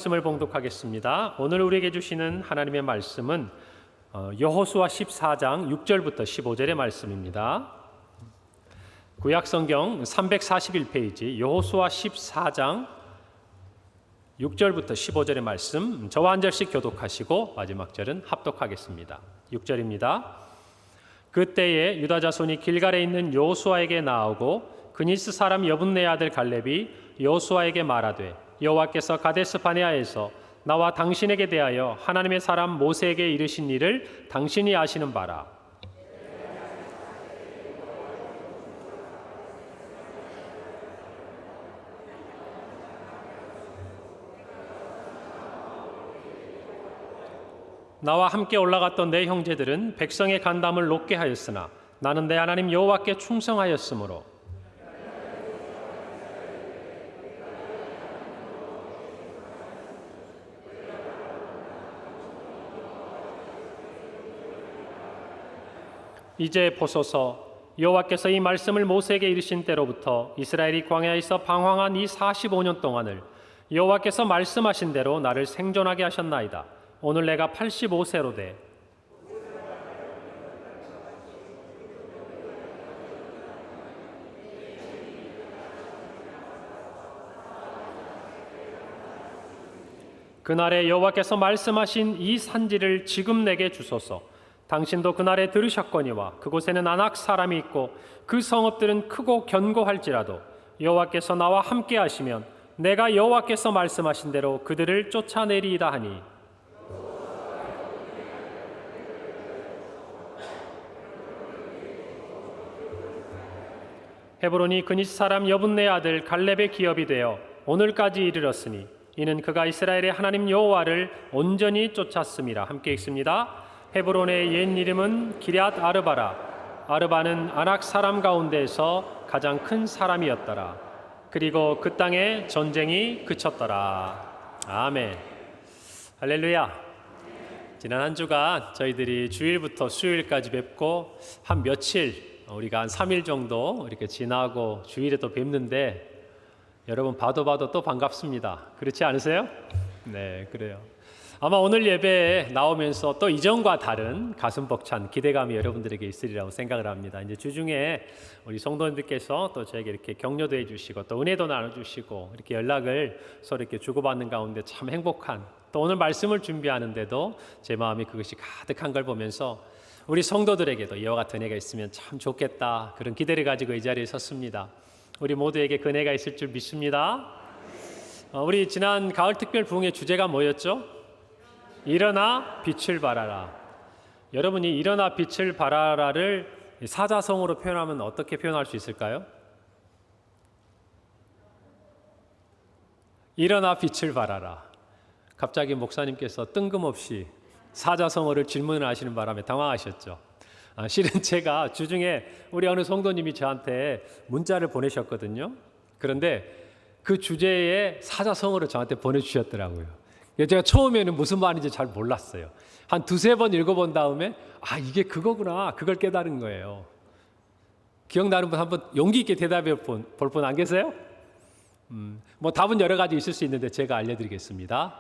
말씀을 봉독하겠습니다. 오늘 우리에게 주시는 하나님의 말씀은 여호수아 14장 6절부터 15절의 말씀입니다. 구약성경 341페이지 여호수아 14장 6절부터 15절의 말씀, 저와 한 절씩 교독하시고 마지막 절은 합독하겠습니다. 6절입니다. 그때에 유다 자손이 길갈에 있는 여호수아에게 나오고 그니스 사람 여분네 아들 갈렙이 여호수아에게 말하되, 여호와께서 가데스 바네아에서 나와 당신에게 대하여 하나님의 사람 모세에게 이르신 일을 당신이 아시는 바라. 나와 함께 올라갔던 내 형제들은 백성의 간담을 높게 하였으나 나는 내 하나님 여호와께 충성하였으므로 이제 보소서, 여호와께서 이 말씀을 모세에게 이르신 때로부터 이스라엘이 광야에서 방황한 이 45년 동안을 여호와께서 말씀하신 대로 나를 생존하게 하셨나이다. 오늘 내가 85세로 돼 그날에 여호와께서 말씀하신 이 산지를 지금 내게 주소서. 당신도 그날에 들으셨거니와 그곳에는 아낙 사람이 있고 그 성읍들은 크고 견고할지라도 여호와께서 나와 함께 하시면 내가 여호와께서 말씀하신 대로 그들을 쫓아내리이다 하니, 헤브론이 그니스 사람 여분네 아들 갈렙의 기업이 되어 오늘까지 이르렀으니 이는 그가 이스라엘의 하나님 여호와를 온전히 쫓았음이라. 함께 읽습니다. 헤브론의 옛 이름은 기럇 아르바라. 아르바는 아낙 사람 가운데에서 가장 큰 사람이었더라. 그리고 그 땅에 전쟁이 그쳤더라. 아멘. 할렐루야. 지난 한 주간 저희들이 주일부터 수요일까지 뵙고 한 며칠, 우리가 한 3일 정도 이렇게 지나고 주일에 또 뵙는데 여러분 봐도 또 반갑습니다. 그렇지 않으세요? 네, 그래요. 아마 오늘 예배에 나오면서 또 이전과 다른 가슴 벅찬 기대감이 여러분들에게 있으리라고 생각을 합니다. 이제 주중에 우리 성도님들께서 또 저에게 이렇게 격려도 해주시고 또 은혜도 나눠주시고 이렇게 연락을 서로 이렇게 주고받는 가운데 참 행복한, 또 오늘 말씀을 준비하는데도 제 마음이 그것이 가득한 걸 보면서 우리 성도들에게도 이와 같은 은혜가 있으면 참 좋겠다, 그런 기대를 가지고 이 자리에 섰습니다. 우리 모두에게 그 은혜가 있을 줄 믿습니다. 우리 지난 가을 특별 부흥의 주제가 뭐였죠? 일어나 빛을 발하라. 여러분이 일어나 빛을 발하라를 사자성어로 표현하면 어떻게 표현할 수 있을까요? 일어나 빛을 발하라. 갑자기 목사님께서 뜬금없이 사자성어를 질문을 하시는 바람에 당황하셨죠. 실은 제가 주중에 우리 어느 성도님이 저한테 문자를 보내셨거든요. 그런데 그 주제에 사자성어를 저한테 보내주셨더라고요. 제가 처음에는 무슨 말인지 잘 몰랐어요. 한 두세 번 읽어본 다음에 이게 그거구나, 그걸 깨달은 거예요. 기억나는 분 한번 용기 있게 대답해 볼 분 안 계세요? 뭐 답은 여러 가지 있을 수 있는데 제가 알려드리겠습니다.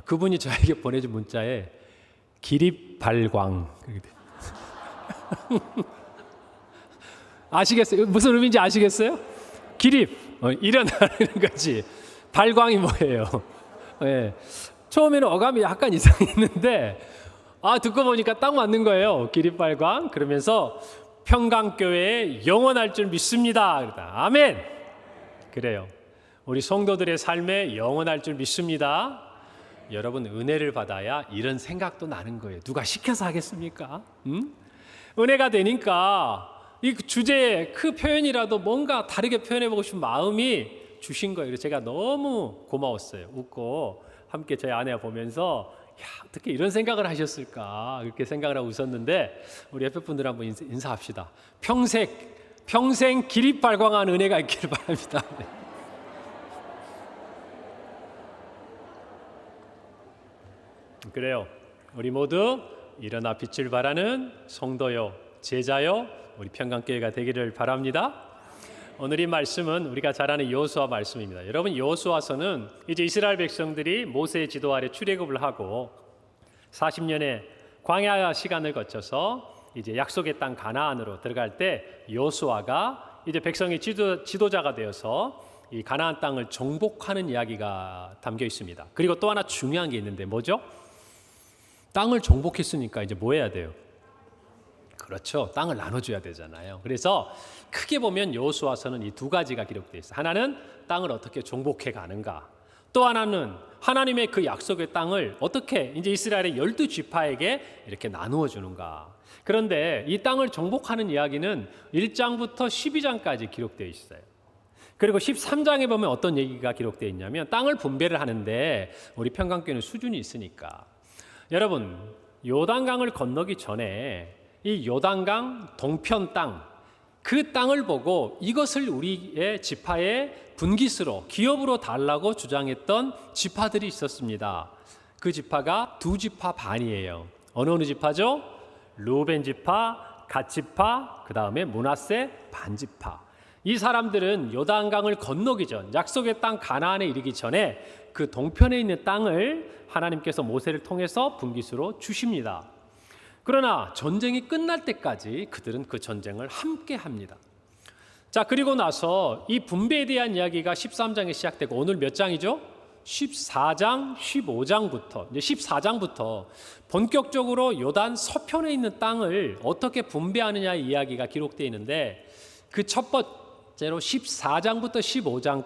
그분이 저에게 보내준 문자에 기립발광. 아시겠어요? 무슨 의미인지 아시겠어요? 기립, 일어나는 거지. 발광이 뭐예요? 네. 처음에는 어감이 약간 이상했는데 듣고 보니까 딱 맞는 거예요. 기립발광. 그러면서 평강교회에 영원할 줄 믿습니다. 그러다 아멘. 그래요. 우리 성도들의 삶에 영원할 줄 믿습니다. 여러분, 은혜를 받아야 이런 생각도 나는 거예요. 누가 시켜서 하겠습니까? 은혜가 되니까 이 주제에 그 표현이라도 뭔가 다르게 표현해보고 싶은 마음이 주신 거예요. 제가 너무 고마웠어요. 웃고 함께 저희 아내와 보면서 어떻게 이런 생각을 하셨을까, 그렇게 생각을 하고 웃었는데 우리 옆에 분들 한번 인사합시다. 평생 기립발광한 은혜가 있기를 바랍니다. 그래요. 우리 모두 일어나 빛을 발하는 성도요, 제자요, 우리 평강교회가 되기를 바랍니다. 오늘 이 말씀은 우리가 잘 아는 여호수아 말씀입니다. 여러분, 여호수아서는 이제 이스라엘 백성들이 모세의 지도 아래 출애굽을 하고 40년의 광야 시간을 거쳐서 이제 약속의 땅 가나안으로 들어갈 때 여호수아가 이제 백성의 지도자가 되어서 이 가나안 땅을 정복하는 이야기가 담겨 있습니다. 그리고 또 하나 중요한 게 있는데 뭐죠? 땅을 정복했으니까 이제 뭐 해야 돼요? 그렇죠. 땅을 나눠줘야 되잖아요. 그래서 크게 보면 여호수아서는 이 두 가지가 기록되어 있어요. 하나는 땅을 어떻게 정복해 가는가, 또 하나는 하나님의 그 약속의 땅을 어떻게 이제 이스라엘의 12지파에게 이렇게 나누어 주는가. 그런데 이 땅을 정복하는 이야기는 1장부터 12장까지 기록되어 있어요. 그리고 13장에 보면 어떤 얘기가 기록되어 있냐면 땅을 분배를 하는데 우리 평강교회는 수준이 있으니까 여러분, 요단강을 건너기 전에 이 요단강 동편 땅, 그 땅을 보고 이것을 우리의 지파의 분깃으로, 기업으로 달라고 주장했던 지파들이 있었습니다. 그 지파가 두 지파 반이에요. 어느 지파죠? 르우벤 지파, 갓 지파, 그 다음에 므낫세 반 지파. 이 사람들은 요단강을 건너기 전, 약속의 땅 가나안에 이르기 전에 그 동편에 있는 땅을 하나님께서 모세를 통해서 분깃으로 주십니다. 그러나 전쟁이 끝날 때까지 그들은 그 전쟁을 함께 합니다. 자, 그리고 나서 이 분배에 대한 이야기가 13장에 시작되고 오늘 몇 장이죠? 14장, 15장부터 이제 14장부터 본격적으로 요단 서편에 있는 땅을 어떻게 분배하느냐의 이야기가 기록되어 있는데 그 첫 번째로 14장부터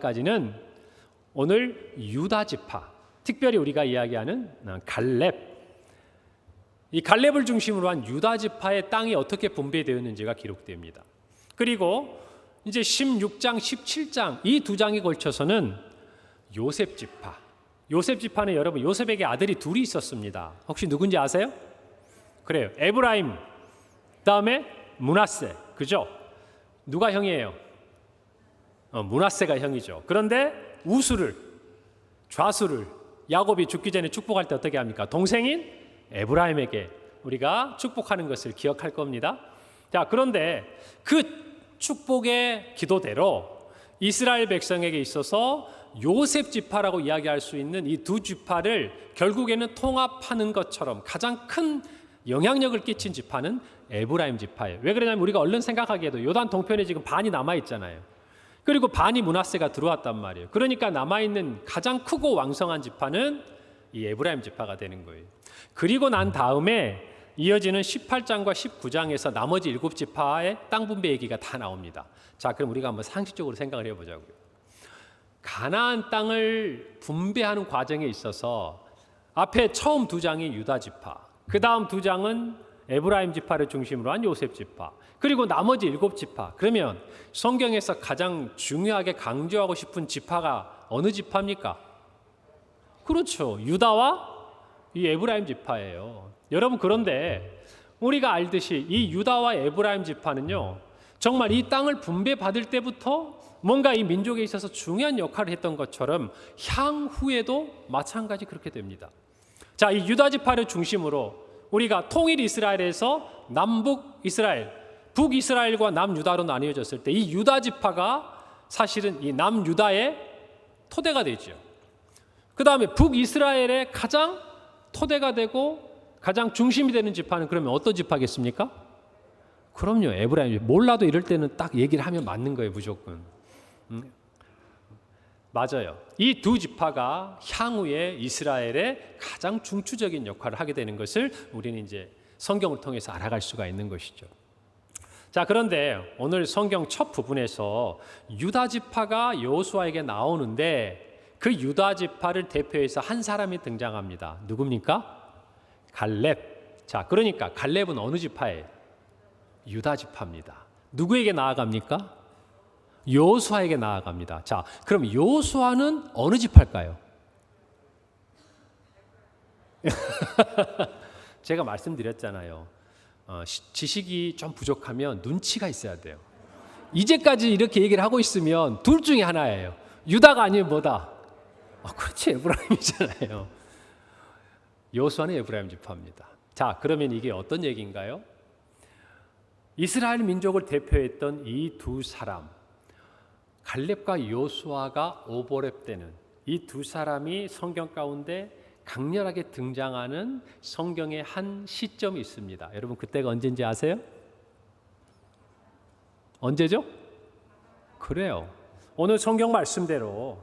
15장까지는 오늘 유다 지파, 특별히 우리가 이야기하는 갈렙, 이 갈렙을 중심으로 한 유다 지파의 땅이 어떻게 분배되었는지가 기록됩니다. 그리고 이제 16장, 17장 이 두 장에 걸쳐서는 요셉 지파. 요셉 지파는 여러분 요셉에게 아들이 둘이 있었습니다. 혹시 누군지 아세요? 그래요. 에브라임, 그다음에 므낫세. 그죠? 누가 형이에요? 므낫세가 형이죠. 그런데 우수를, 좌수를 야곱이 죽기 전에 축복할 때 어떻게 합니까? 동생인 에브라임에게 우리가 축복하는 것을 기억할 겁니다. 자, 그런데 그 축복의 기도대로 이스라엘 백성에게 있어서 요셉 지파라고 이야기할 수 있는 이 두 지파를 결국에는 통합하는 것처럼 가장 큰 영향력을 끼친 지파는 에브라임 지파예요. 왜 그러냐면 우리가 얼른 생각하기에도 요단 동편에 지금 반이 남아있잖아요. 그리고 반이 므낫세가 들어왔단 말이에요. 그러니까 남아있는 가장 크고 왕성한 지파는 이 에브라임 지파가 되는 거예요. 그리고 난 다음에 이어지는 18장과 19장에서 나머지 7지파의 땅 분배 얘기가 다 나옵니다. 자, 그럼 우리가 한번 상식적으로 생각을 해보자고요. 가나안 땅을 분배하는 과정에 있어서 앞에 처음 두 장이 유다 지파, 그 다음 두 장은 에브라임 지파를 중심으로 한 요셉 지파, 그리고 나머지 7지파. 그러면 성경에서 가장 중요하게 강조하고 싶은 지파가 어느 지파입니까? 그렇죠. 유다와 이 에브라임 지파예요. 여러분, 그런데 우리가 알듯이 이 유다와 에브라임 지파는요, 정말 이 땅을 분배받을 때부터 뭔가 이 민족에 있어서 중요한 역할을 했던 것처럼 향후에도 마찬가지 그렇게 됩니다. 자, 이 유다 지파를 중심으로 우리가 통일 이스라엘에서 남북 이스라엘, 북이스라엘과 남유다로 나뉘어졌을 때 이 유다 지파가 사실은 이 남유다의 토대가 되죠. 그 다음에 북이스라엘의 가장 토대가 되고 가장 중심이 되는 지파는 그러면 어떤 지파겠습니까? 그럼요, 에브라임. 몰라도 이럴 때는 딱 얘기를 하면 맞는 거예요, 무조건. 맞아요. 이 두 지파가 향후에 이스라엘의 가장 중추적인 역할을 하게 되는 것을 우리는 이제 성경을 통해서 알아갈 수가 있는 것이죠. 자, 그런데 오늘 성경 첫 부분에서 유다 지파가 여호수아에게 나오는데 그 유다 지파를 대표해서 한 사람이 등장합니다. 누굽니까? 갈렙. 자, 그러니까 갈렙은 어느 지파예요? 유다 지파입니다. 누구에게 나아갑니까? 여호수아에게 나아갑니다. 자, 그럼 여호수아는 어느 지파일까요? 제가 말씀드렸잖아요. 지식이 좀 부족하면 눈치가 있어야 돼요. 이제까지 이렇게 얘기를 하고 있으면 둘 중에 하나예요. 유다가 아니면 뭐다? 그렇지, 에브라임이잖아요. 여호수아는 에브라임 지파입니다. 자, 그러면 이게 어떤 얘기인가요? 이스라엘 민족을 대표했던 이 두 사람, 갈렙과 요수아가 오버랩되는 이 두 사람이 성경 가운데 강렬하게 등장하는 성경의 한 시점이 있습니다. 여러분 그때가 언제인지 아세요? 언제죠? 그래요. 오늘 성경 말씀대로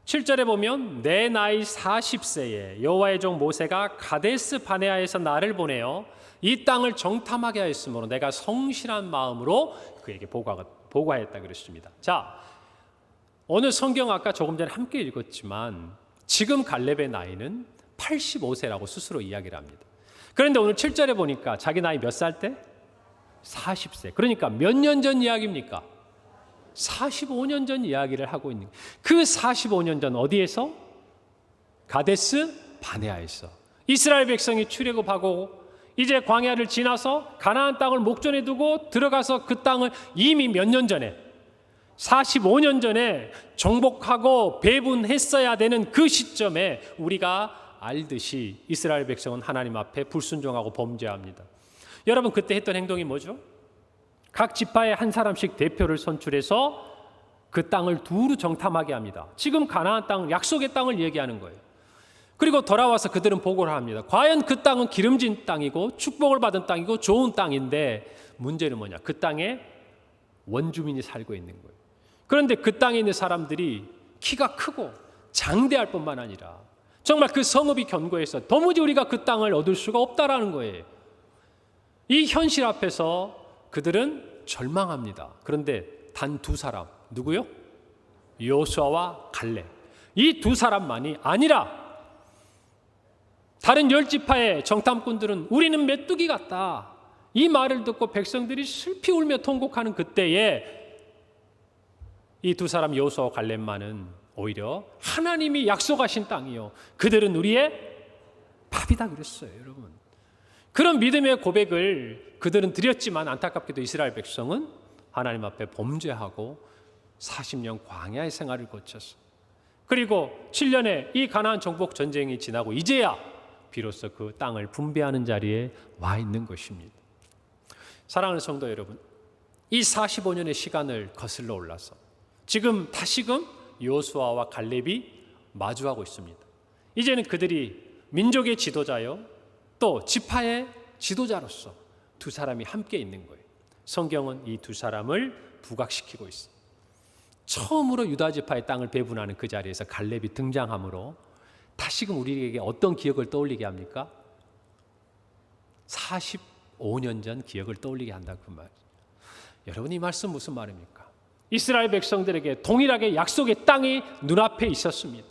7절에 보면 내 나이 40세에 여호와의 종 모세가 가데스 바네아에서 나를 보내어 이 땅을 정탐하게 하였으므로 내가 성실한 마음으로 그에게 보고하였다 그랬습니다. 자, 오늘 성경 아까 조금 전에 함께 읽었지만 지금 갈렙의 나이는 85세라고 스스로 이야기를 합니다. 그런데 오늘 7절에 보니까 자기 나이 몇 살 때? 40세. 그러니까 몇 년 전 이야기입니까? 45년 전 이야기를 하고 있는 그 45년 전 어디에서? 가데스 바네아에서 이스라엘 백성이 출애굽하고 이제 광야를 지나서 가나안 땅을 목전에 두고 들어가서 그 땅을 이미 몇 년 전에 45년 전에 정복하고 배분했어야 되는 그 시점에 우리가 알듯이 이스라엘 백성은 하나님 앞에 불순종하고 범죄합니다. 여러분 그때 했던 행동이 뭐죠? 각 지파에 한 사람씩 대표를 선출해서 그 땅을 두루 정탐하게 합니다. 지금 가나안 땅, 약속의 땅을 얘기하는 거예요. 그리고 돌아와서 그들은 보고를 합니다. 과연 그 땅은 기름진 땅이고 축복을 받은 땅이고 좋은 땅인데 문제는 뭐냐? 그 땅에 원주민이 살고 있는 거예요. 그런데 그 땅에 있는 사람들이 키가 크고 장대할 뿐만 아니라 정말 그 성읍이 견고해서 도무지 우리가 그 땅을 얻을 수가 없다라는 거예요. 이 현실 앞에서 그들은 절망합니다. 그런데 단 두 사람, 누구요? 여호수아와 갈렙. 이 두 사람만이 아니라 다른 10지파의 정탐꾼들은 우리는 메뚜기 같다. 이 말을 듣고 백성들이 슬피 울며 통곡하는 그때에 이 두 사람 여호수아와 갈렙만은 오히려 하나님이 약속하신 땅이요 그들은 우리의 밥이다 그랬어요. 여러분 그런 믿음의 고백을 그들은 드렸지만 안타깝게도 이스라엘 백성은 하나님 앞에 범죄하고 40년 광야의 생활을 거쳤어. 그리고 7년의 이 가나안 정복 전쟁이 지나고 이제야 비로소 그 땅을 분배하는 자리에 와 있는 것입니다. 사랑하는 성도 여러분, 이 45년의 시간을 거슬러 올라서 지금 다시금 여호수아와 갈렙이 마주하고 있습니다. 이제는 그들이 민족의 지도자요 또 지파의 지도자로서 두 사람이 함께 있는 거예요. 성경은 이 두 사람을 부각시키고 있습니다. 처음으로 유다 지파의 땅을 배분하는 그 자리에서 갈렙이 등장함으로 다시금 우리에게 어떤 기억을 떠올리게 합니까? 45년 전 기억을 떠올리게 한다 그 말. 여러분 이 말씀 무슨 말입니까? 이스라엘 백성들에게 동일하게 약속의 땅이 눈앞에 있었습니다.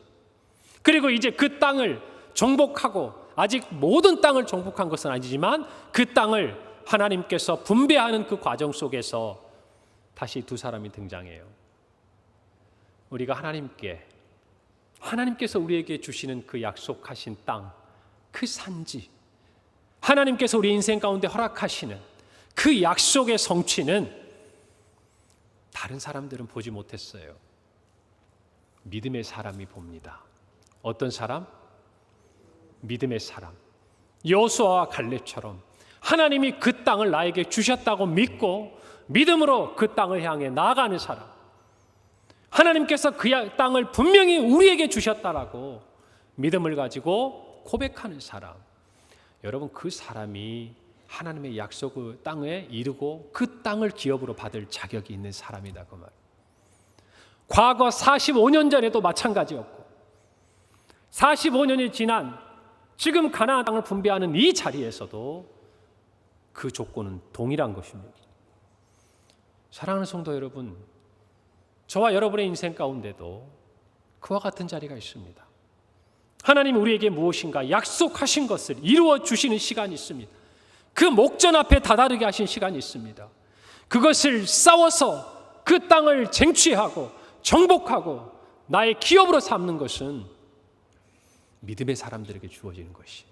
그리고 이제 그 땅을 정복하고 아직 모든 땅을 정복한 것은 아니지만 그 땅을 하나님께서 분배하는 그 과정 속에서 다시 두 사람이 등장해요. 우리가 하나님께서 우리에게 주시는 그 약속하신 땅, 그 산지, 하나님께서 우리 인생 가운데 허락하시는 그 약속의 성취는 다른 사람들은 보지 못했어요. 믿음의 사람이 봅니다. 어떤 사람? 믿음의 사람. 여호수아와 갈렙처럼 하나님이 그 땅을 나에게 주셨다고 믿고 믿음으로 그 땅을 향해 나아가는 사람. 하나님께서 그 땅을 분명히 우리에게 주셨다라고 믿음을 가지고 고백하는 사람. 여러분 그 사람이 하나님의 약속의 땅에 이르고 그 땅을 기업으로 받을 자격이 있는 사람이다 그 말. 과거 45년 전에도 마찬가지였고 45년이 지난 지금 가나안 땅을 분배하는 이 자리에서도 그 조건은 동일한 것입니다. 사랑하는 성도 여러분, 저와 여러분의 인생 가운데도 그와 같은 자리가 있습니다. 하나님 우리에게 무엇인가 약속하신 것을 이루어 주시는 시간이 있습니다. 그 목전 앞에 다다르게 하신 시간이 있습니다. 그것을 싸워서 그 땅을 쟁취하고 정복하고 나의 기업으로 삼는 것은 믿음의 사람들에게 주어지는 것이에요.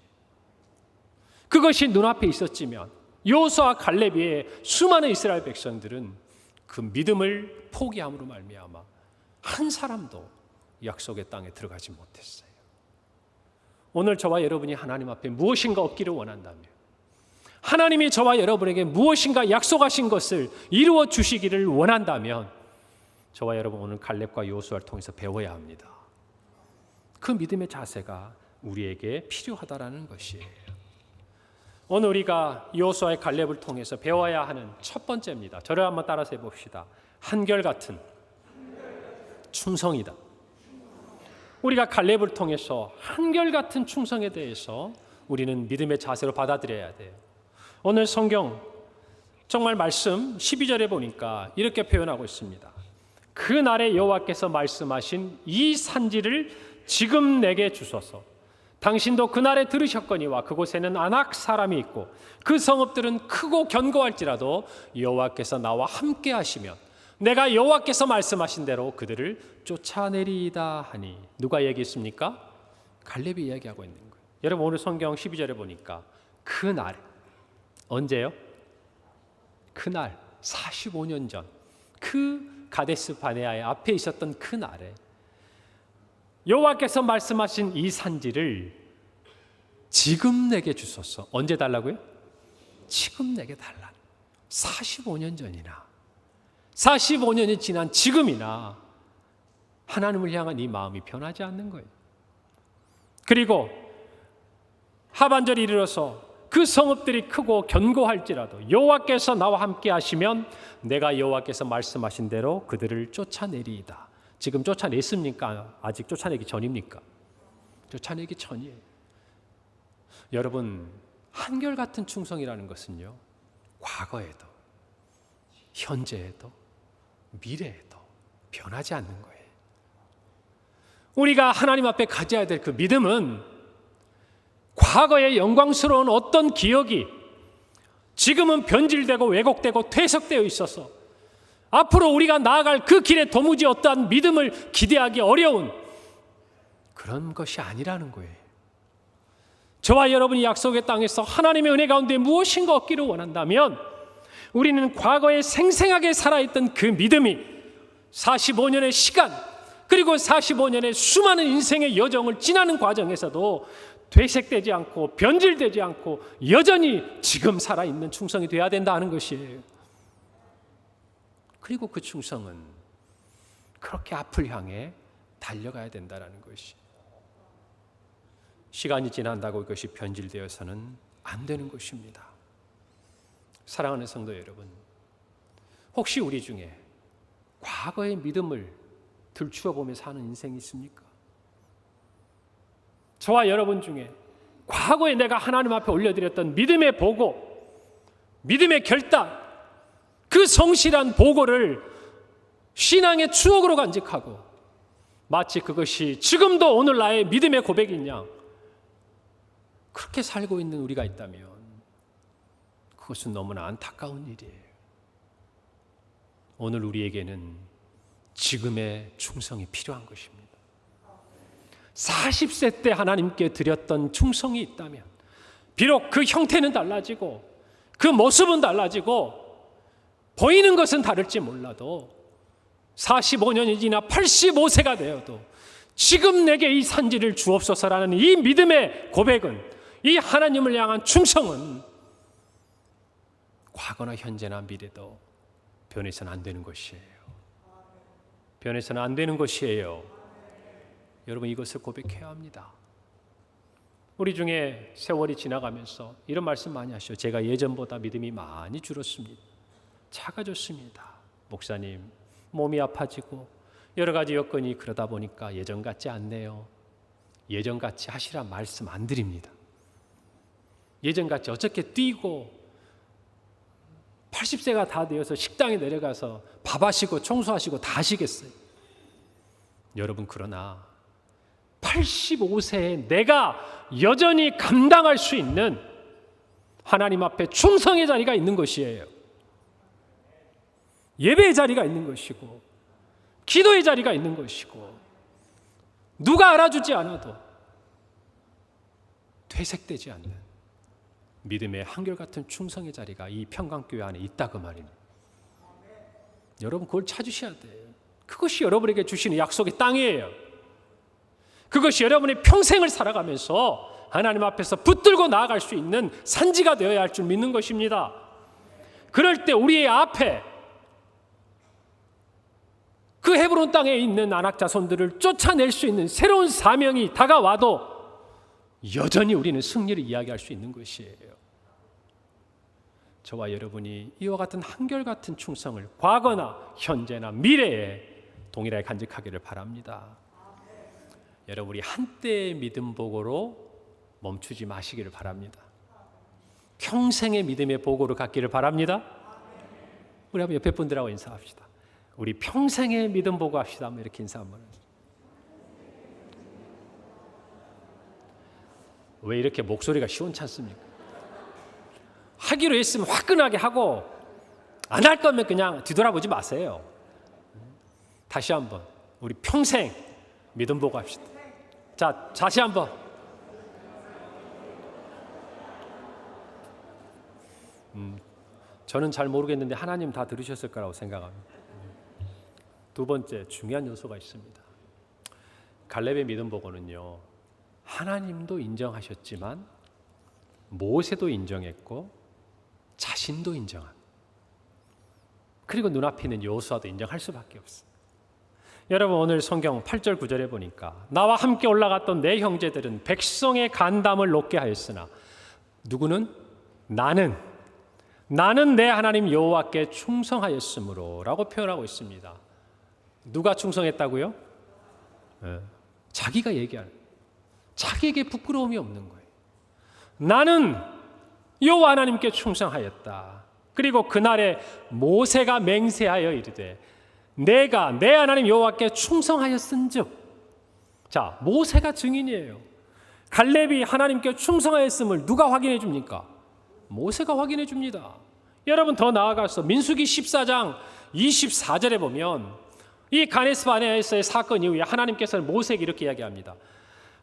그것이 눈앞에 있었지만 여호수아와 갈렙의 수많은 이스라엘 백성들은 그 믿음을 포기함으로 말미암아 한 사람도 약속의 땅에 들어가지 못했어요. 오늘 저와 여러분이 하나님 앞에 무엇인가 얻기를 원한다면 하나님이 저와 여러분에게 무엇인가 약속하신 것을 이루어 주시기를 원한다면 저와 여러분 오늘 갈렙과 여호수아를 통해서 배워야 합니다. 그 믿음의 자세가 우리에게 필요하다라는 것이에요. 오늘 우리가 여호수아의 갈렙을 통해서 배워야 하는 첫 번째입니다. 저를 한번 따라서 해봅시다. 한결같은 충성이다. 우리가 갈렙을 통해서 한결같은 충성에 대해서 우리는 믿음의 자세로 받아들여야 돼요. 오늘 성경 정말 말씀 12절에 보니까 이렇게 표현하고 있습니다. 그날에 여호와께서 말씀하신 이 산지를 지금 내게 주소서. 당신도 그날에 들으셨거니와 그곳에는 아낙 사람이 있고 그 성읍들은 크고 견고할지라도 여호와께서 나와 함께 하시면 내가 여호와께서 말씀하신 대로 그들을 쫓아내리이다 하니. 누가 얘기했습니까? 갈렙이 이야기하고 있는 거예요. 여러분 오늘 성경 12절에 보니까 그날, 언제요? 그날 45년 전 그 가데스 바네아의 앞에 있었던 그날에 여호와께서 말씀하신 이 산지를 지금 내게 주소서. 언제 달라고요? 지금 내게 달라. 45년 전이나 45년이 지난 지금이나 하나님을 향한 이 마음이 변하지 않는 거예요. 그리고 하반절에 이르러서 그 성읍들이 크고 견고할지라도 여호와께서 나와 함께 하시면 내가 여호와께서 말씀하신 대로 그들을 쫓아내리이다. 지금 쫓아냈습니까? 아직 쫓아내기 전입니까? 쫓아내기 전이에요. 여러분, 한결같은 충성이라는 것은요, 과거에도 현재에도 미래에도 변하지 않는 거예요. 우리가 하나님 앞에 가져야 될 그 믿음은 과거의 영광스러운 어떤 기억이 지금은 변질되고 왜곡되고 퇴색되어 있어서 앞으로 우리가 나아갈 그 길에 도무지 어떠한 믿음을 기대하기 어려운 그런 것이 아니라는 거예요. 저와 여러분이 약속의 땅에서 하나님의 은혜 가운데 무엇인가 얻기를 원한다면 우리는 과거에 생생하게 살아있던 그 믿음이 45년의 시간 그리고 45년의 수많은 인생의 여정을 지나는 과정에서도 되색되지 않고 변질되지 않고 여전히 지금 살아있는 충성이 되어야 된다 하는 것이에요. 그리고 그 충성은 그렇게 앞을 향해 달려가야 된다는 것이. 시간이 지난다고 이것이 변질되어서는 안 되는 것입니다. 사랑하는 성도 여러분, 혹시 우리 중에 과거의 믿음을 들추어 보며 사는 인생이 있습니까? 저와 여러분 중에 과거에 내가 하나님 앞에 올려드렸던 믿음의 보고, 믿음의 결단, 그 성실한 보고를 신앙의 추억으로 간직하고 마치 그것이 지금도 오늘 나의 믿음의 고백인 양 그렇게 살고 있는 우리가 있다면 그것은 너무나 안타까운 일이에요. 오늘 우리에게는 지금의 충성이 필요한 것입니다. 40세 때 하나님께 드렸던 충성이 있다면 비록 그 형태는 달라지고 그 모습은 달라지고 보이는 것은 다를지 몰라도 45년이 지나 85세가 되어도 지금 내게 이 산지를 주옵소서라는 이 믿음의 고백은, 이 하나님을 향한 충성은 과거나 현재나 미래도 변해서는 안 되는 것이에요. 변해서는 안 되는 것이에요. 여러분, 이것을 고백해야 합니다. 우리 중에 세월이 지나가면서 이런 말씀 많이 하시죠. 제가 예전보다 믿음이 많이 줄었습니다. 작아졌습니다. 목사님, 몸이 아파지고 여러 가지 여건이 그러다 보니까 예전 같지 않네요. 예전 같이 하시라 말씀 안 드립니다. 예전 같이 어떻게 뛰고 80세가 다 되어서 식당에 내려가서 밥 하시고 청소하시고 다 하시겠어요? 여러분, 그러나 85세에 내가 여전히 감당할 수 있는 하나님 앞에 충성의 자리가 있는 것이에요. 예배의 자리가 있는 것이고 기도의 자리가 있는 것이고 누가 알아주지 않아도 퇴색되지 않는 믿음의 한결같은 충성의 자리가 이 평강교회 안에 있다 그 말입니다. 여러분, 그걸 찾으셔야 돼요. 그것이 여러분에게 주시는 약속의 땅이에요. 그것이 여러분의 평생을 살아가면서 하나님 앞에서 붙들고 나아갈 수 있는 산지가 되어야 할 줄 믿는 것입니다. 그럴 때 우리의 앞에 그 헤브론 땅에 있는 아낙 자손들을 쫓아낼 수 있는 새로운 사명이 다가와도 여전히 우리는 승리를 이야기할 수 있는 것이에요. 저와 여러분이 이와 같은 한결같은 충성을 과거나 현재나 미래에 동일하게 간직하기를 바랍니다. 여러분, 우리 한때의 믿음 보고로 멈추지 마시기를 바랍니다. 평생의 믿음의 보고를 갖기를 바랍니다. 우리 한번 옆에 분들하고 인사합시다. 우리 평생의 믿음 보고 합시다. 한번 이렇게 인사 한번. 왜 이렇게 목소리가 시원찮습니까? 하기로 했으면 화끈하게 하고 안 할 거면 그냥 뒤돌아보지 마세요. 다시 한번 우리 평생 믿음 보고 합시다. 자, 다시 한번. 저는 잘 모르겠는데 하나님 다 들으셨을 거라고 생각합니다. 두 번째 중요한 요소가 있습니다. 갈렙의 믿음 보고는요, 하나님도 인정하셨지만 모세도 인정했고 자신도 인정한, 그리고 눈앞에 있는 여호수아도 인정할 수밖에 없어요. 여러분, 오늘 성경 8절 9절에 보니까 나와 함께 올라갔던 내 형제들은 백성의 간담을 높게 하였으나 누구는? 나는 내 하나님 여호와께 충성하였으므로 라고 표현하고 있습니다. 누가 충성했다고요? 자기가 얘기하는, 자기에게 부끄러움이 없는 거예요. 나는 여호와 하나님께 충성하였다. 그리고 그날에 모세가 맹세하여 이르되 내가 내 하나님 여호와께 충성하였은즉. 자, 모세가 증인이에요. 갈렙이 하나님께 충성하였음을 누가 확인해 줍니까? 모세가 확인해 줍니다. 여러분, 더 나아가서 민수기 14장 24절에 보면 이 가데스 바네아에서의 사건 이후에 하나님께서는 모세에게 이렇게 이야기합니다.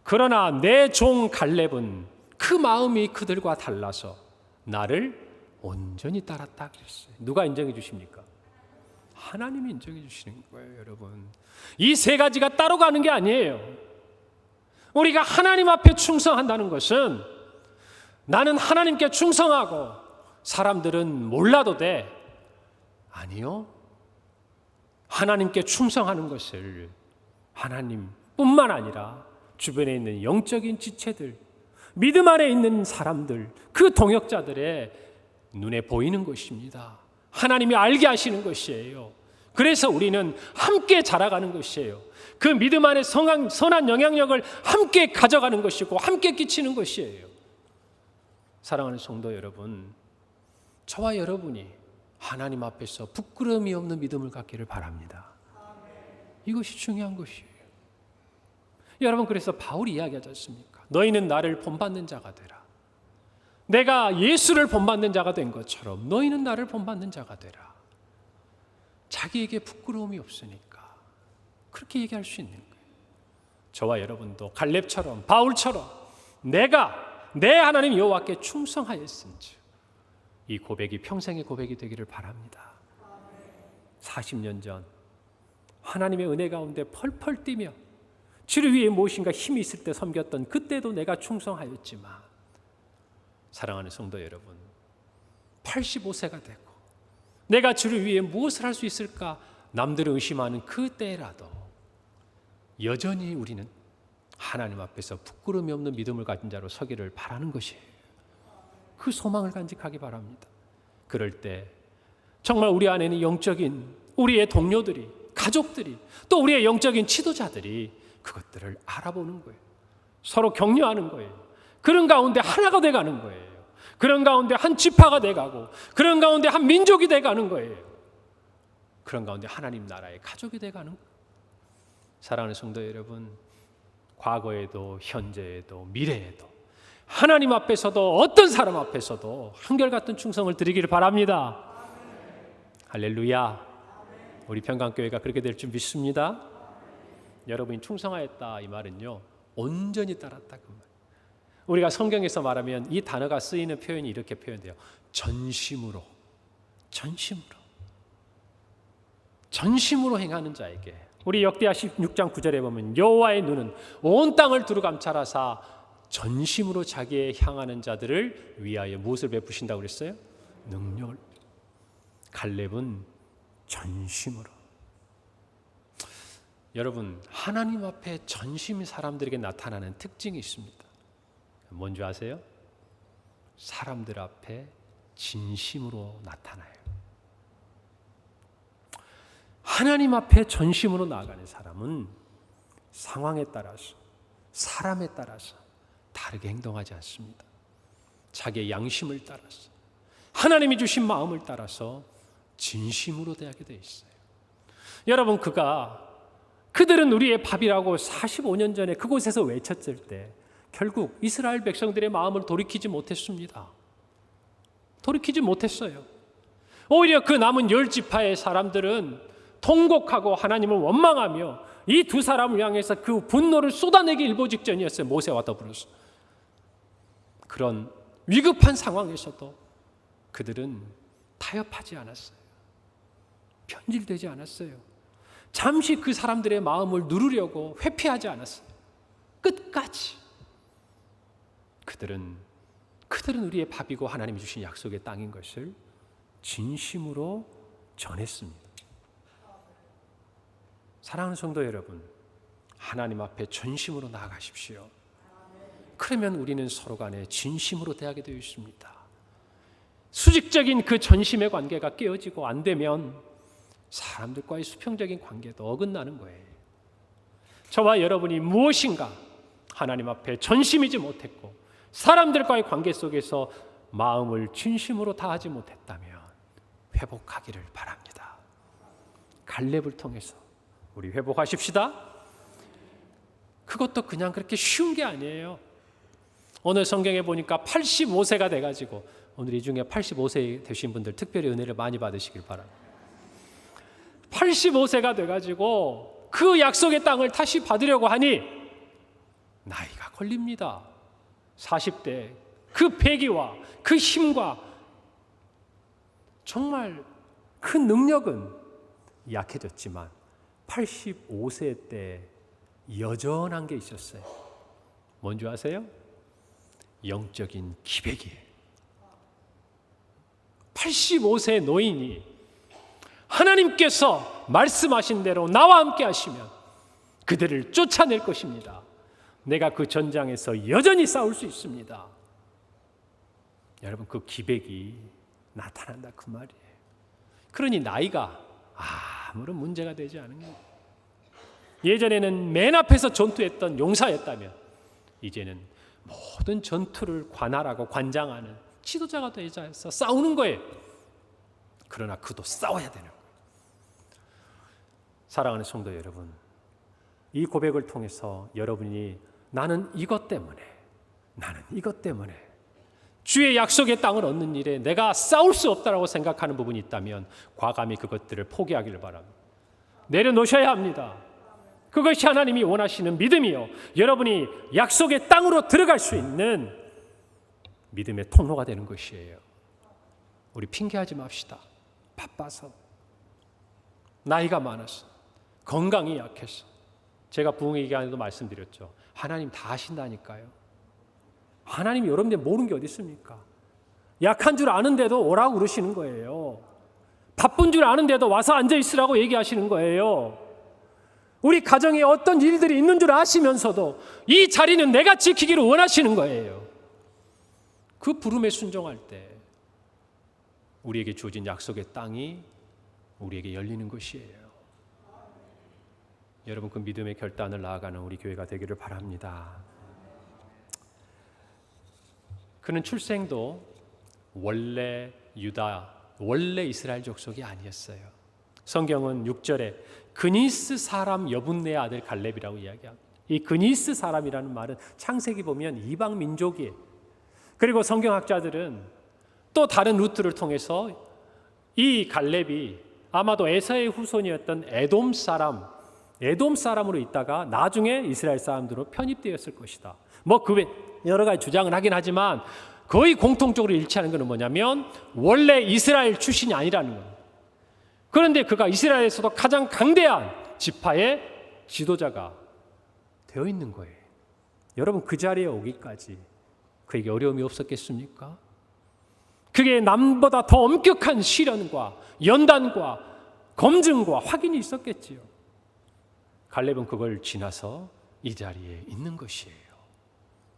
그러나 내 종 갈렙은 그 마음이 그들과 달라서 나를 온전히 따랐다 그랬어요. 누가 인정해 주십니까? 하나님이 인정해 주시는 거예요. 여러분, 이 세 가지가 따로 가는 게 아니에요. 우리가 하나님 앞에 충성한다는 것은 나는 하나님께 충성하고 사람들은 몰라도 돼. 아니요. 하나님께 충성하는 것을 하나님뿐만 아니라 주변에 있는 영적인 지체들, 믿음 안에 있는 사람들, 그 동역자들의 눈에 보이는 것입니다. 하나님이 알게 하시는 것이에요. 그래서 우리는 함께 자라가는 것이에요. 그 믿음 안에 선한 영향력을 함께 가져가는 것이고 함께 끼치는 것이에요. 사랑하는 성도 여러분, 저와 여러분이 하나님 앞에서 부끄러움이 없는 믿음을 갖기를 바랍니다. 이것이 중요한 것이에요. 여러분, 그래서 바울이 이야기하지 않습니까? 너희는 나를 본받는 자가 되라. 내가 예수를 본받는 자가 된 것처럼 너희는 나를 본받는 자가 되라. 자기에게 부끄러움이 없으니까 그렇게 얘기할 수 있는 거예요. 저와 여러분도 갈렙처럼 바울처럼 내가 내 하나님 여호와께 충성하였은즉 이 고백이 평생의 고백이 되기를 바랍니다. 40년 전 하나님의 은혜 가운데 펄펄 뛰며 주를 위해 무엇인가 힘이 있을 때 섬겼던 그때도 내가 충성하였지만, 사랑하는 성도 여러분, 85세가 되고 내가 주를 위해 무엇을 할 수 있을까 남들을 의심하는 그때라도 여전히 우리는 하나님 앞에서 부끄러움이 없는 믿음을 가진 자로 서기를 바라는 것이에요. 그 소망을 간직하기 바랍니다. 그럴 때 정말 우리 안에는 영적인 우리의 동료들이, 가족들이, 또 우리의 영적인 지도자들이 그것들을 알아보는 거예요. 서로 격려하는 거예요. 그런 가운데 하나가 돼가는 거예요. 그런 가운데 한 지파가 돼가고, 그런 가운데 한 민족이 돼가는 거예요. 그런 가운데 하나님 나라의 가족이 돼가는 거예요. 사랑하는 성도 여러분, 과거에도 현재에도 미래에도 하나님 앞에서도 어떤 사람 앞에서도 한결같은 충성을 드리기를 바랍니다. 할렐루야. 우리 평강교회가 그렇게 될 줄 믿습니다. 여러분이 충성하였다 이 말은요, 온전히 따랐다 그 말. 우리가 성경에서 말하면 이 단어가 쓰이는 표현이 이렇게 표현돼요. 전심으로 행하는 자에게. 우리 역대하 16장 9절에 보면 여호와의 눈은 온 땅을 두루 감찰하사 전심으로 자기의 향하는 자들을 위하여 무엇을 베푸신다고 그랬어요? 능력을. 갈렙은 전심으로. 여러분, 하나님 앞에 전심인 사람들에게 나타나는 특징이 있습니다. 뭔지 아세요? 사람들 앞에 진심으로 나타나요. 하나님 앞에 전심으로 나아가는 사람은 상황에 따라서, 사람에 따라서 다르게 행동하지 않습니다. 자기의 양심을 따라서, 하나님이 주신 마음을 따라서 진심으로 대하게 돼 있어요. 여러분, 그들은 우리의 밥이라고 45년 전에 그곳에서 외쳤을 때 결국 이스라엘 백성들의 마음을 돌이키지 못했습니다. 돌이키지 못했어요. 오히려 그 남은 10지파의 사람들은 통곡하고 하나님을 원망하며 이 두 사람을 향해서 그 분노를 쏟아내기 일보 직전이었어요. 모세와 더불어서. 그런 위급한 상황에서도 그들은 타협하지 않았어요. 변질되지 않았어요. 잠시 그 사람들의 마음을 누르려고 회피하지 않았어요. 끝까지. 그들은 우리의 밥이고 하나님이 주신 약속의 땅인 것을 진심으로 전했습니다. 사랑하는 성도 여러분, 하나님 앞에 전심으로 나아가십시오. 그러면 우리는 서로 간에 진심으로 대하게 되어 있습니다. 수직적인 그 전심의 관계가 깨어지고 안 되면 사람들과의 수평적인 관계도 어긋나는 거예요. 저와 여러분이 무엇인가 하나님 앞에 전심이지 못했고 사람들과의 관계 속에서 마음을 진심으로 다하지 못했다면 회복하기를 바랍니다. 갈렙을 통해서 우리 회복하십시다. 그것도 그냥 그렇게 쉬운 게 아니에요. 오늘 성경에 보니까 85세가 돼가지고, 오늘 이 중에 85세 되신 분들 특별히 은혜를 많이 받으시길 바랍니다. 85세가 돼가지고 그 약속의 땅을 다시 받으려고 하니 나이가 걸립니다. 40대 그 패기와 그 힘과 정말 그 능력은 약해졌지만 85세 때 여전한 게 있었어요. 뭔지 아세요? 영적인 기백이에요. 85세 노인이 하나님께서 말씀하신 대로 나와 함께 하시면 그들을 쫓아낼 것입니다. 내가 그 전장에서 여전히 싸울 수 있습니다. 여러분, 그 기백이 나타난다 그 말이에요. 그러니 나이가 아무런 문제가 되지 않은 거예요. 예전에는 맨 앞에서 전투했던 용사였다면 이제는 모든 전투를 관할하고 관장하는 지도자가 되어서 싸우는 거예요. 그러나 그도 싸워야 되는 거예요. 사랑하는 성도 여러분, 이 고백을 통해서 여러분이 나는 이것 때문에 주의 약속의 땅을 얻는 일에 내가 싸울 수 없다라고 생각하는 부분이 있다면 과감히 그것들을 포기하기를 바랍니다. 내려놓으셔야 합니다. 그것이 하나님이 원하시는 믿음이요, 여러분이 약속의 땅으로 들어갈 수 있는 믿음의 통로가 되는 것이에요. 우리 핑계하지 맙시다. 바빠서, 나이가 많아서, 건강이 약해서. 제가 부흥회 기간에도 말씀드렸죠. 하나님 다 하신다니까요. 하나님이 여러분들 모르는 게 어디 있습니까? 약한 줄 아는데도 오라고 그러시는 거예요. 바쁜 줄 아는데도 와서 앉아 있으라고 얘기하시는 거예요. 우리 가정에 어떤 일들이 있는 줄 아시면서도 이 자리는 내가 지키기를 원하시는 거예요. 그 부름에 순종할 때 우리에게 주어진 약속의 땅이 우리에게 열리는 것이에요. 여러분, 그 믿음의 결단을 나아가는 우리 교회가 되기를 바랍니다. 그는 출생도 원래 이스라엘 족속이 아니었어요. 성경은 6절에 그니스 사람 여분네의 아들 갈렙이라고 이야기합니다. 이 그니스 사람이라는 말은 창세기 보면 이방 민족이에요. 그리고 성경학자들은 또 다른 루트를 통해서 이 갈렙이 아마도 에서의 후손이었던 에돔 사람으로 있다가 나중에 이스라엘 사람들로 편입되었을 것이다. 그 외 여러 가지 주장을 하긴 하지만 거의 공통적으로 일치하는 것은 뭐냐면 원래 이스라엘 출신이 아니라는 겁니다. 그런데 그가 이스라엘에서도 가장 강대한 지파의 지도자가 되어 있는 거예요. 여러분, 그 자리에 오기까지 그에게 어려움이 없었겠습니까? 그게 남보다 더 엄격한 시련과 연단과 검증과 확인이 있었겠지요. 갈렙은 그걸 지나서 이 자리에 있는 것이에요.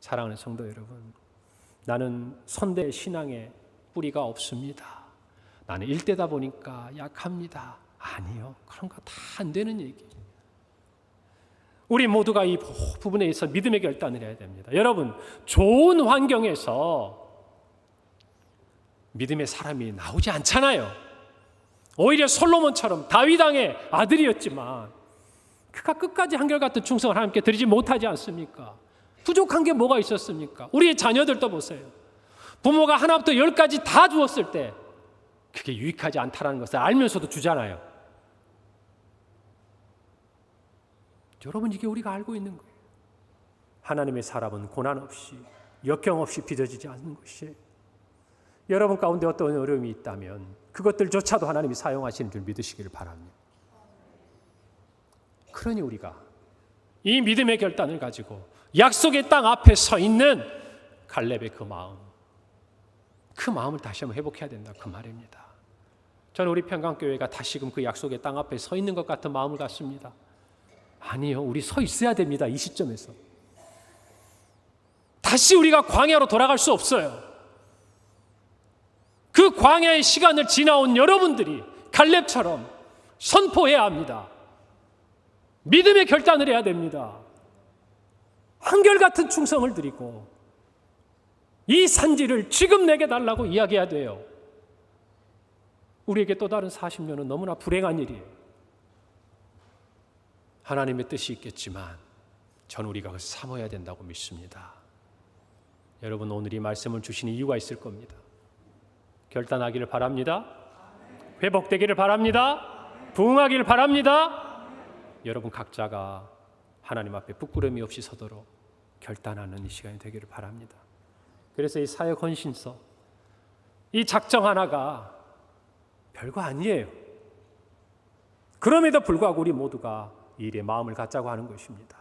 사랑하는 성도 여러분, 나는 선대 신앙에 뿌리가 없습니다. 나는 일대다 보니까 약합니다. 아니요, 그런 거 다 안 되는 얘기. 우리 모두가 이 부분에 있어 믿음의 결단을 해야 됩니다. 여러분, 좋은 환경에서 믿음의 사람이 나오지 않잖아요. 오히려 솔로몬처럼 다윗 왕의 아들이었지만 그가 끝까지 한결같은 충성을 하나님께 드리지 못하지 않습니까? 부족한 게 뭐가 있었습니까? 우리의 자녀들도 보세요. 부모가 하나부터 10까지 다 주었을 때 그게 유익하지 않다는 것을 알면서도 주잖아요. 여러분, 이게 우리가 알고 있는 거예요. 하나님의 사람은 고난 없이 역경 없이 빚어지지 않는 것이에요. 여러분 가운데 어떤 어려움이 있다면 그것들조차도 하나님이 사용하시는 줄 믿으시기를 바랍니다. 그러니 우리가 이 믿음의 결단을 가지고 약속의 땅 앞에 서 있는 갈렙의 그 마음을 다시 한번 회복해야 된다, 그 말입니다. 저는 우리 평강교회가 다시금 그 약속의 땅 앞에 서 있는 것 같은 마음을 갖습니다. 아니요, 우리 서 있어야 됩니다. 이 시점에서 다시 우리가 광야로 돌아갈 수 없어요. 그 광야의 시간을 지나온 여러분들이 갈렙처럼 선포해야 합니다. 믿음의 결단을 해야 됩니다. 한결같은 충성을 드리고 이 산지를 지금 내게 달라고 이야기해야 돼요. 우리에게 또 다른 40년은 너무나 불행한 일이에요. 하나님의 뜻이 있겠지만 전 우리가 그것을 삼아야 된다고 믿습니다. 여러분, 오늘 이 말씀을 주신 이유가 있을 겁니다. 결단하기를 바랍니다. 회복되기를 바랍니다. 부흥하기를 바랍니다. 여러분 각자가 하나님 앞에 부끄러움이 없이 서도록 결단하는 이 시간이 되기를 바랍니다. 그래서 이 사역 헌신서, 이 작정 하나가 별거 아니에요. 그럼에도 불구하고 우리 모두가 이 일에 마음을 갖자고 하는 것입니다.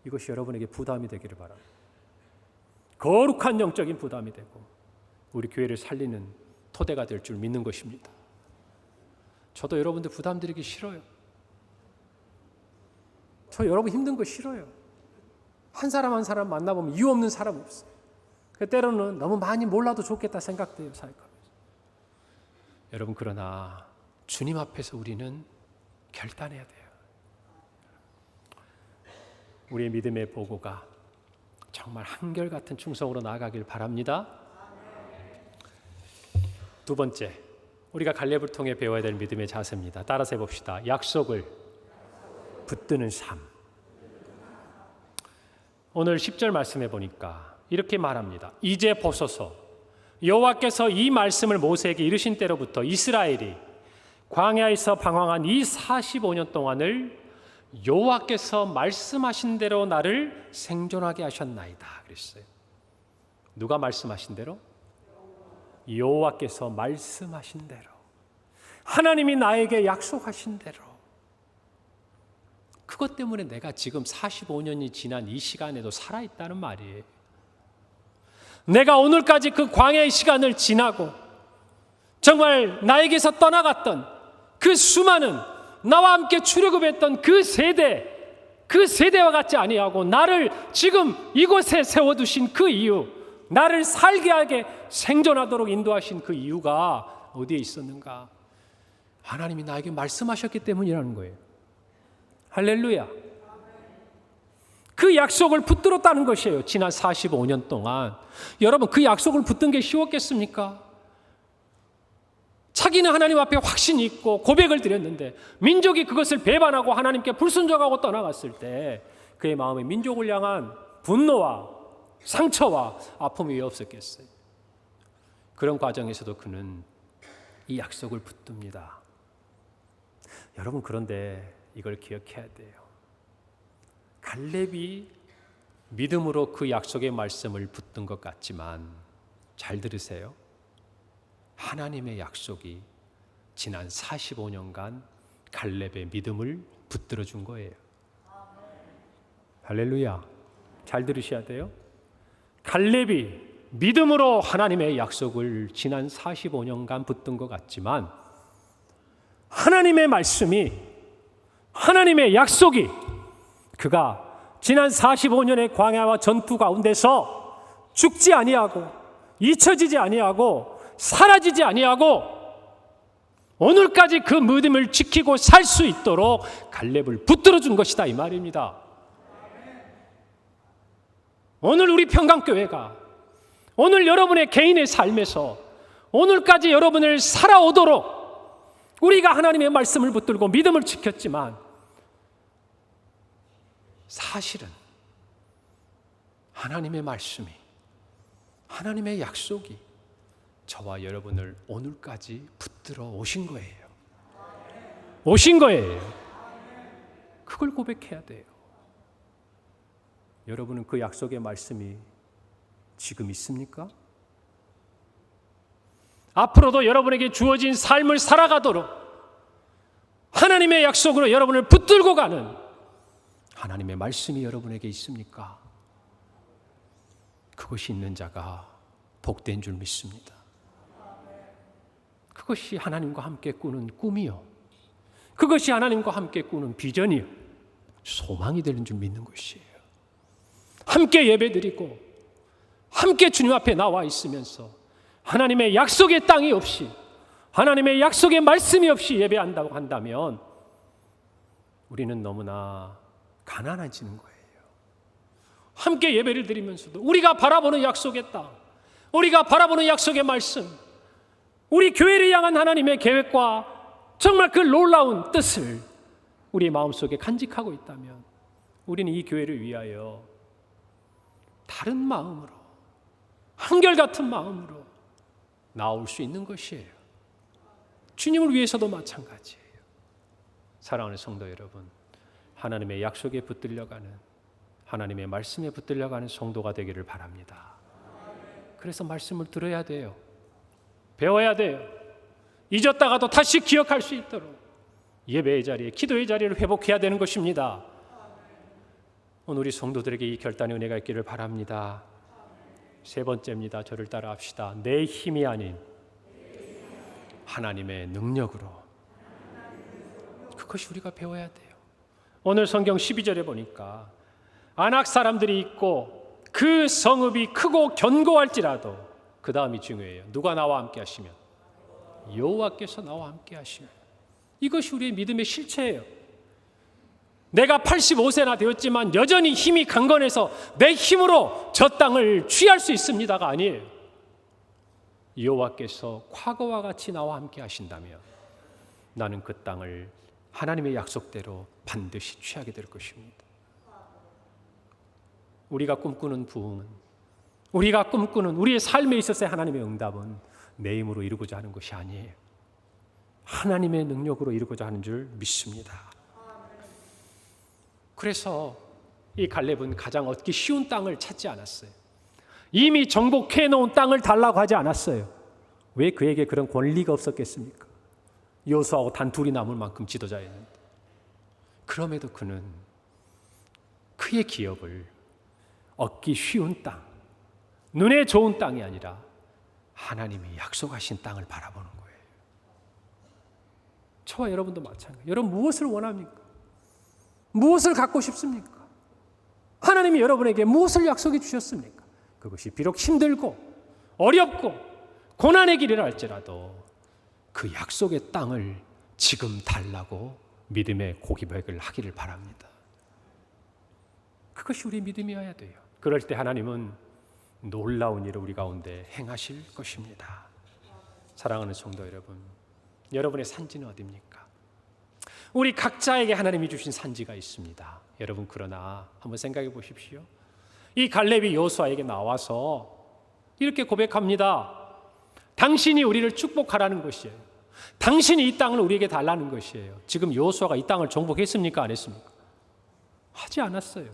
이것이 여러분에게 부담이 되기를 바랍니다. 거룩한 영적인 부담이 되고 우리 교회를 살리는 토대가 될 줄 믿는 것입니다. 저도 여러분들 부담 드리기 싫어요. 저 여러분 힘든 거 싫어요. 한 사람 한 사람 만나보면 이유 없는 사람 없어요. 때로는 너무 많이 몰라도 좋겠다 생각돼요, 사역하면서. 여러분, 그러나 주님 앞에서 우리는 결단해야 돼요. 우리의 믿음의 보고가 정말 한결같은 충성으로 나아가길 바랍니다. 두 번째, 우리가 갈렙을 통해 배워야 될 믿음의 자세입니다. 따라서 해봅시다. 약속을 붙드는 삶. 오늘 10절 말씀해 보니까 이렇게 말합니다. 이제 보소서, 여호와께서 이 말씀을 모세에게 이르신 때로부터 이스라엘이 광야에서 방황한 이 45년 동안을 여호와께서 말씀하신 대로 나를 생존하게 하셨나이다 그랬어요. 누가 말씀하신 대로? 여호와께서 말씀하신 대로, 하나님이 나에게 약속하신 대로. 그것 때문에 내가 지금 45년이 지난 이 시간에도 살아있다는 말이에요. 내가 오늘까지 그 광야의 시간을 지나고 정말 나에게서 떠나갔던 그 수많은 나와 함께 출애굽했던 그 세대와 같지 아니하고 나를 지금 이곳에 세워두신 그 이유, 나를 살게 하게 생존하도록 인도하신 그 이유가 어디에 있었는가? 하나님이 나에게 말씀하셨기 때문이라는 거예요. 할렐루야. 그 약속을 붙들었다는 것이에요. 지난 45년 동안. 여러분, 그 약속을 붙든 게 쉬웠겠습니까? 자기는 하나님 앞에 확신이 있고 고백을 드렸는데 민족이 그것을 배반하고 하나님께 불순종하고 떠나갔을 때 그의 마음에 민족을 향한 분노와 상처와 아픔이 왜 없었겠어요? 그런 과정에서도 그는 이 약속을 붙듭니다. 여러분, 그런데 이걸 기억해야 돼요. 갈렙이 믿음으로 그 약속의 말씀을 붙든 것 같지만 잘 들으세요. 하나님의 약속이 지난 45년간 갈렙의 믿음을 붙들어 준 거예요. 할렐루야. 잘 들으셔야 돼요. 갈렙이 믿음으로 하나님의 약속을 지난 45년간 붙든 것 같지만 하나님의 말씀이 하나님의 약속이 그가 지난 45년의 광야와 전투 가운데서 죽지 아니하고 잊혀지지 아니하고 사라지지 아니하고 오늘까지 그 믿음을 지키고 살 수 있도록 갈렙을 붙들어 준 것이다 이 말입니다. 오늘 우리 평강교회가 오늘 여러분의 개인의 삶에서 오늘까지 여러분을 살아오도록 우리가 하나님의 말씀을 붙들고 믿음을 지켰지만 사실은 하나님의 말씀이 하나님의 약속이 저와 여러분을 오늘까지 붙들어 오신 거예요. 오신 거예요. 그걸 고백해야 돼요. 여러분은 그 약속의 말씀이 지금 있습니까? 앞으로도 여러분에게 주어진 삶을 살아가도록 하나님의 약속으로 여러분을 붙들고 가는 하나님의 말씀이 여러분에게 있습니까? 그것이 있는 자가 복된 줄 믿습니다. 그것이 하나님과 함께 꾸는 꿈이요, 그것이 하나님과 함께 꾸는 비전이요, 소망이 되는 줄 믿는 것이에요. 함께 예배드리고 함께 주님 앞에 나와 있으면서 하나님의 약속의 땅이 없이, 하나님의 약속의 말씀이 없이 예배한다고 한다면 우리는 너무나 가난해지는 거예요. 함께 예배를 드리면서도 우리가 바라보는 약속의 땅, 우리가 바라보는 약속의 말씀, 우리 교회를 향한 하나님의 계획과 정말 그 놀라운 뜻을 우리 마음속에 간직하고 있다면 우리는 이 교회를 위하여 다른 마음으로, 한결같은 마음으로 나올 수 있는 것이에요. 주님을 위해서도 마찬가지예요. 사랑하는 성도 여러분, 하나님의 약속에 붙들려가는, 하나님의 말씀에 붙들려가는 성도가 되기를 바랍니다. 그래서 말씀을 들어야 돼요. 배워야 돼요. 잊었다가도 다시 기억할 수 있도록 예배의 자리에, 기도의 자리를 회복해야 되는 것입니다. 오늘 우리 성도들에게 이 결단의 은혜가 있기를 바랍니다. 세 번째입니다. 저를 따라합시다. 내 힘이 아닌 하나님의 능력으로. 그것이 우리가 배워야 돼요. 오늘 성경 12절에 보니까 안악 사람들이 있고 그 성읍이 크고 견고할지라도, 그 다음이 중요해요. 누가 나와 함께 하시면? 여호와께서 나와 함께 하시면. 이것이 우리의 믿음의 실체예요. 내가 85세나 되었지만 여전히 힘이 강건해서 내 힘으로 저 땅을 취할 수 있습니다가 아니에요. 여호와께서 과거와 같이 나와 함께 하신다면 나는 그 땅을 하나님의 약속대로 반드시 취하게 될 것입니다. 우리가 꿈꾸는 부흥은, 우리가 꿈꾸는 우리의 삶에 있어서의 하나님의 응답은 내 힘으로 이루고자 하는 것이 아니에요. 하나님의 능력으로 이루고자 하는 줄 믿습니다. 그래서 이 갈렙은 가장 얻기 쉬운 땅을 찾지 않았어요. 이미 정복해 놓은 땅을 달라고 하지 않았어요. 왜 그에게 그런 권리가 없었겠습니까? 여호수아하고 단 둘이 남을 만큼 지도자였는데. 그럼에도 그는 그의 기업을 얻기 쉬운 땅, 눈에 좋은 땅이 아니라 하나님이 약속하신 땅을 바라보는 거예요. 저와 여러분도 마찬가지예요. 여러분 무엇을 원합니까? 무엇을 갖고 싶습니까? 하나님이 여러분에게 무엇을 약속해 주셨습니까? 그것이 비록 힘들고 어렵고 고난의 길이라 할지라도 그 약속의 땅을 지금 달라고 믿음의 고백을 하기를 바랍니다. 그것이 우리의 믿음이어야 돼요. 그럴 때 하나님은 놀라운 일을 우리 가운데 행하실 것입니다. 사랑하는 성도 여러분, 여러분의 산지는 어디입니까? 우리 각자에게 하나님이 주신 산지가 있습니다. 여러분, 그러나 한번 생각해 보십시오. 이 갈렙이 여호수아에게 나와서 이렇게 고백합니다. 당신이 우리를 축복하라는 것이에요. 당신이 이 땅을 우리에게 달라는 것이에요. 지금 여호수아가 이 땅을 정복했습니까? 안 했습니까? 하지 않았어요.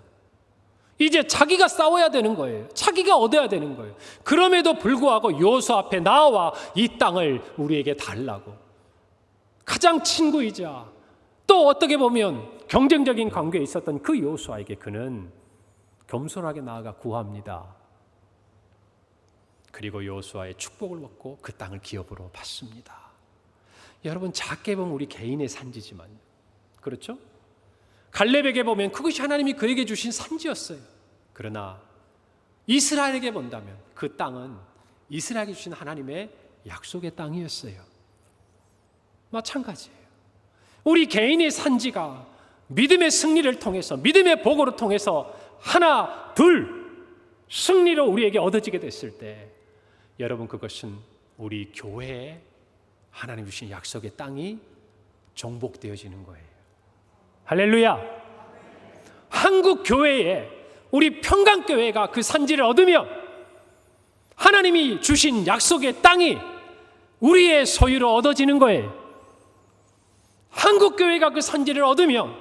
이제 자기가 싸워야 되는 거예요. 자기가 얻어야 되는 거예요. 그럼에도 불구하고 여호수아 앞에 나와 이 땅을 우리에게 달라고, 가장 친구이자 또 어떻게 보면 경쟁적인 관계에 있었던 그 여호수아에게 그는 겸손하게 나아가 구합니다. 그리고 여호수아의 축복을 받고 그 땅을 기업으로 받습니다. 여러분, 작게 보면 우리 개인의 산지지만, 그렇죠? 갈렙에게 보면 그것이 하나님이 그에게 주신 산지였어요. 그러나 이스라엘에게 본다면 그 땅은 이스라엘에게 주신 하나님의 약속의 땅이었어요. 마찬가지예요. 우리 개인의 산지가 믿음의 승리를 통해서, 믿음의 복으로 통해서 하나, 둘 승리로 우리에게 얻어지게 됐을 때, 여러분, 그것은 우리 교회에 하나님 주신 약속의 땅이 정복되어지는 거예요. 할렐루야. 한국 교회에, 우리 평강교회가 그 산지를 얻으면 하나님이 주신 약속의 땅이 우리의 소유로 얻어지는 거예요. 한국교회가 그 산지를 얻으면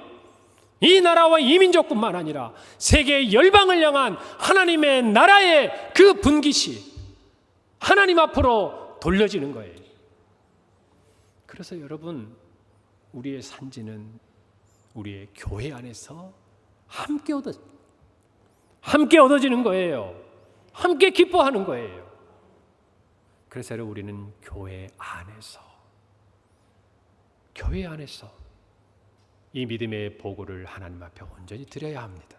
이 나라와 이 민족뿐만 아니라 세계 열방을 향한 하나님의 나라의 그 분깃이 하나님 앞으로 돌려지는 거예요. 그래서 여러분, 우리의 산지는 우리의 교회 안에서 함께 얻어지는 거예요. 함께 기뻐하는 거예요. 그래서 여러분, 우리는 교회 안에서 이 믿음의 보고를 하나님 앞에 온전히 드려야 합니다.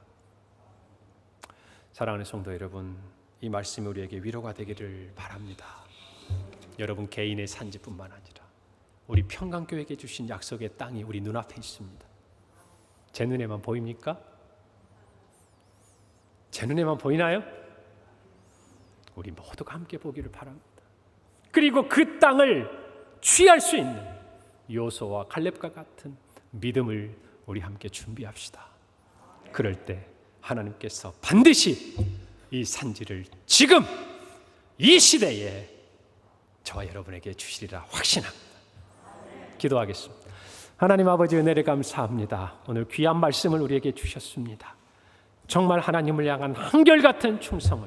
사랑하는 성도 여러분, 이 말씀이 우리에게 위로가 되기를 바랍니다. 여러분 개인의 산지뿐만 아니라 우리 평강교회에게 주신 약속의 땅이 우리 눈앞에 있습니다. 제 눈에만 보입니까? 제 눈에만 보이나요? 우리 모두가 함께 보기를 바랍니다. 그리고 그 땅을 취할 수 있는 요소와 갈렙과 같은 믿음을 우리 함께 준비합시다. 그럴 때 하나님께서 반드시 이 산지를 지금 이 시대에 저와 여러분에게 주시리라 확신합니다. 기도하겠습니다. 하나님 아버지, 은혜를 감사합니다. 오늘 귀한 말씀을 우리에게 주셨습니다. 정말 하나님을 향한 한결같은 충성을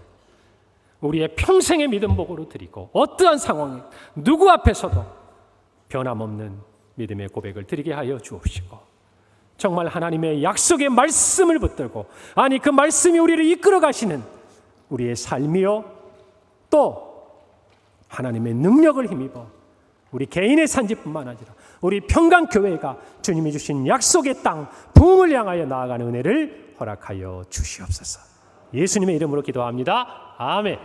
우리의 평생의 믿음 복으로 드리고, 어떠한 상황에 누구 앞에서도 변함없는 믿음의 고백을 드리게 하여 주옵시고, 정말 하나님의 약속의 말씀을 붙들고, 아니 그 말씀이 우리를 이끌어 가시는 우리의 삶이요, 또 하나님의 능력을 힘입어 우리 개인의 산지뿐만 아니라 우리 평강교회가 주님이 주신 약속의 땅 부흥을 향하여 나아가는 은혜를 허락하여 주시옵소서. 예수님의 이름으로 기도합니다. 아멘.